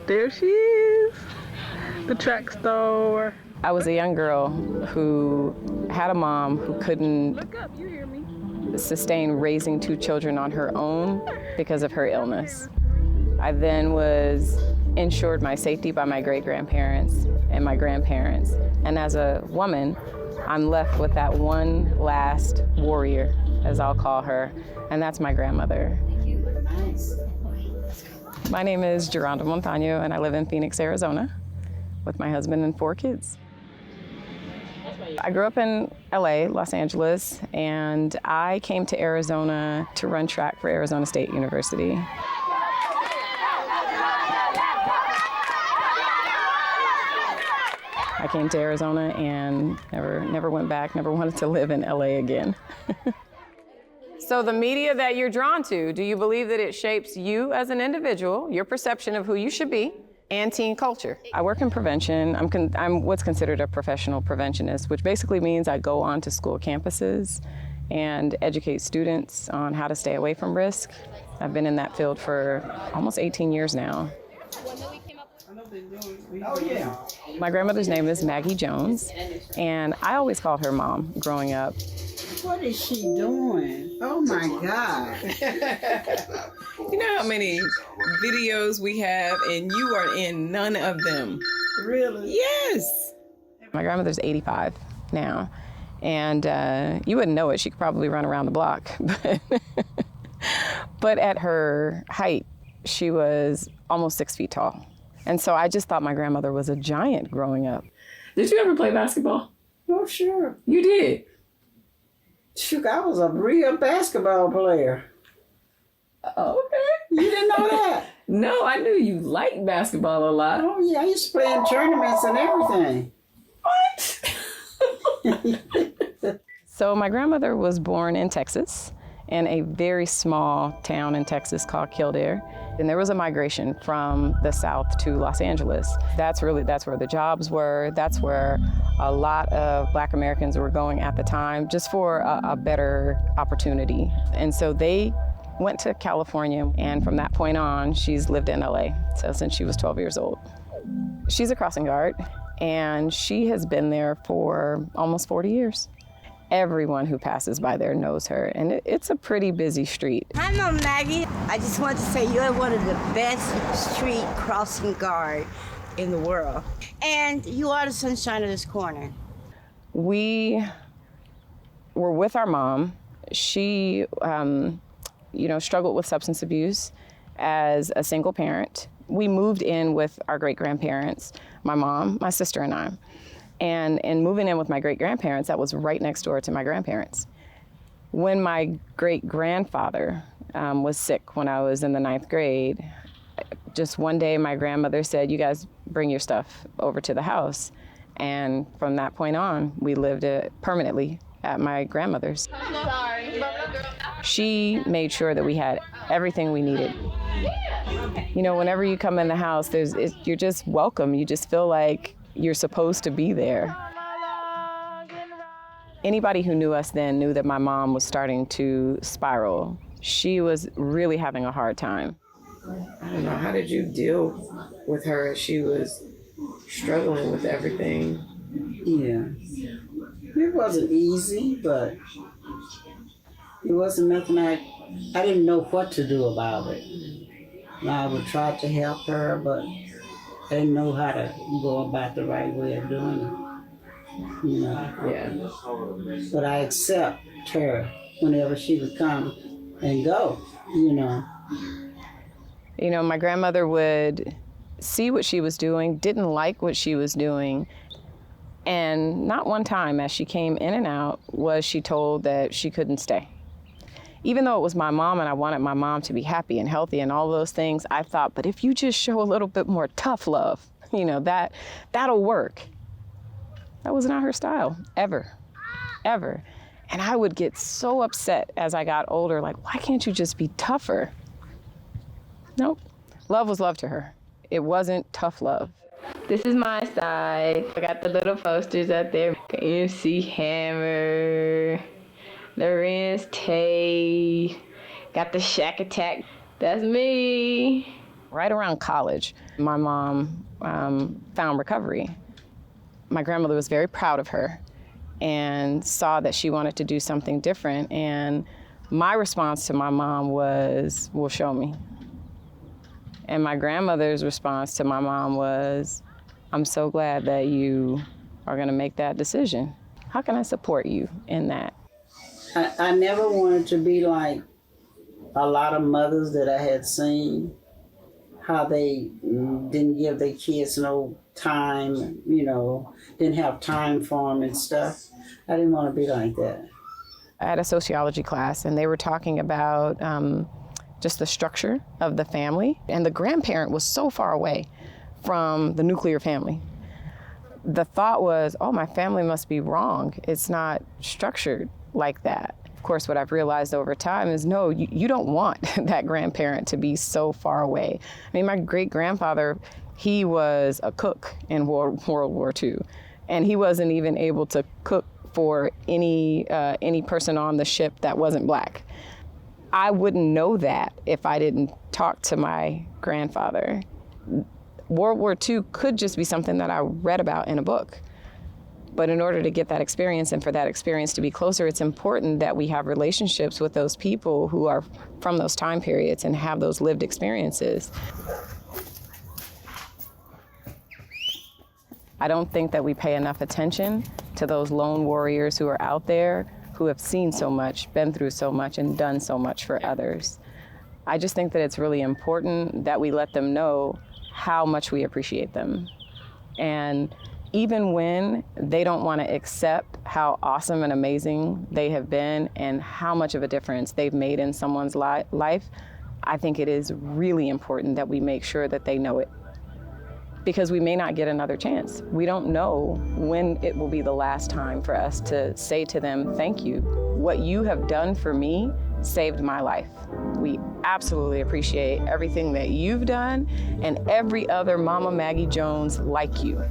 There she is. The track store. I was a young girl who had a mom who couldn't Look up, you hear me. sustain raising 2 children on her own because of her illness. I then was ensured my safety by my great-grandparents and my grandparents. And as a woman, I'm left with that one last warrior, as I'll call her, and that's my grandmother. My name is Joronda Montaño, and I live in Phoenix, Arizona, with my husband and 4 kids. I grew up in LA, Los Angeles, and I came to Arizona to run track for Arizona State University. I came to Arizona and never went back, never wanted to live in LA again. So the media that you're drawn to, do you believe that it shapes you as an individual, your perception of who you should be, and teen culture? I work in prevention. I'm what's considered a professional preventionist, which basically means I go onto school campuses and educate students on how to stay away from risk. I've been in that field for almost 18 years now. Oh, yeah. My grandmother's name is Maggie Jones, and I always called her mom growing up. What is she doing? Oh my God. You know how many videos we have and you are in none of them? Really? Yes. My grandmother's 85 now, and you wouldn't know it. She could probably run around the block. But at her height, she was almost 6 feet tall. And so I just thought my grandmother was a giant growing up. Did you ever play basketball? Oh, sure. You did? Shoot, I was a real basketball player. Oh, okay. You didn't know that? No, I knew you liked basketball a lot. Oh, yeah, I used to play in tournaments and everything. What? So my grandmother was born in Texas, in a very small town in Texas called Kildare. And there was a migration from the South to Los Angeles. That's where the jobs were. That's where a lot of Black Americans were going at the time, just for a better opportunity. And so they went to California, and from that point on, she's lived in LA, so since she was 12 years old. She's a crossing guard, and she has been there for almost 40 years. Everyone who passes by there knows her, and it's a pretty busy street. Hi, Mom Maggie. I just want to say you're one of the best street crossing guard in the world. And you are the sunshine of this corner. We were with our mom. She, struggled with substance abuse as a single parent. We moved in with our great-grandparents, my mom, my sister, and I. And in moving in with my great-grandparents, that was right next door to my grandparents. When my great-grandfather was sick when I was in the 9th grade, just one day my grandmother said, "You guys bring your stuff over to the house." And from that point on, we lived permanently at my grandmother's. She made sure that we had everything we needed. You know, whenever you come in the house, you're just welcome. You just feel like you're supposed to be there. Anybody who knew us then knew that my mom was starting to spiral. She was really having a hard time. I don't know, how did you deal with her as she was struggling with everything? Yeah. It wasn't easy, but it wasn't nothing I didn't know what to do about it. I would try to help her, but I didn't know how to go about the right way of doing it. You know? Yeah. But I accept her whenever she would come and go, you know. You know, my grandmother would see what she was doing, didn't like what she was doing, and not one time as she came in and out was she told that she couldn't stay. Even though it was my mom and I wanted my mom to be happy and healthy and all those things, I thought, but if you just show a little bit more tough love, you know, that'll work. That was not her style, ever. And I would get so upset as I got older, like, why can't you just be tougher? Nope, love was love to her. It wasn't tough love. This is my side. I got the little posters up there. MC Hammer, Lorenz Tate, got the Shack Attack. That's me. Right around college, my mom found recovery. My grandmother was very proud of her and saw that she wanted to do something different. And my response to my mom was, well, show me. And my grandmother's response to my mom was, I'm so glad that you are going to make that decision. How can I support you in that? I never wanted to be like a lot of mothers that I had seen, how they didn't give their kids no time, didn't have time for them and stuff. I didn't want to be like that. I had a sociology class, and they were talking about just the structure of the family. And the grandparent was so far away from the nuclear family. The thought was, oh, my family must be wrong. It's not structured like that. Of course, what I've realized over time is, no, you don't want that grandparent to be so far away. I mean, my great-grandfather, he was a cook in World War II, and he wasn't even able to cook for any person on the ship that wasn't Black. I wouldn't know that if I didn't talk to my grandfather. World War II could just be something that I read about in a book. But in order to get that experience and for that experience to be closer, it's important that we have relationships with those people who are from those time periods and have those lived experiences. I don't think that we pay enough attention to those lone warriors who are out there, who have seen so much, been through so much, and done so much for others. I just think that it's really important that we let them know how much we appreciate them. And even when they don't want to accept how awesome and amazing they have been and how much of a difference they've made in someone's life, I think it is really important that we make sure that they know it. Because we may not get another chance. We don't know when it will be the last time for us to say to them, thank you. What you have done for me saved my life. We absolutely appreciate everything that you've done and every other Mama Maggie Jones like you.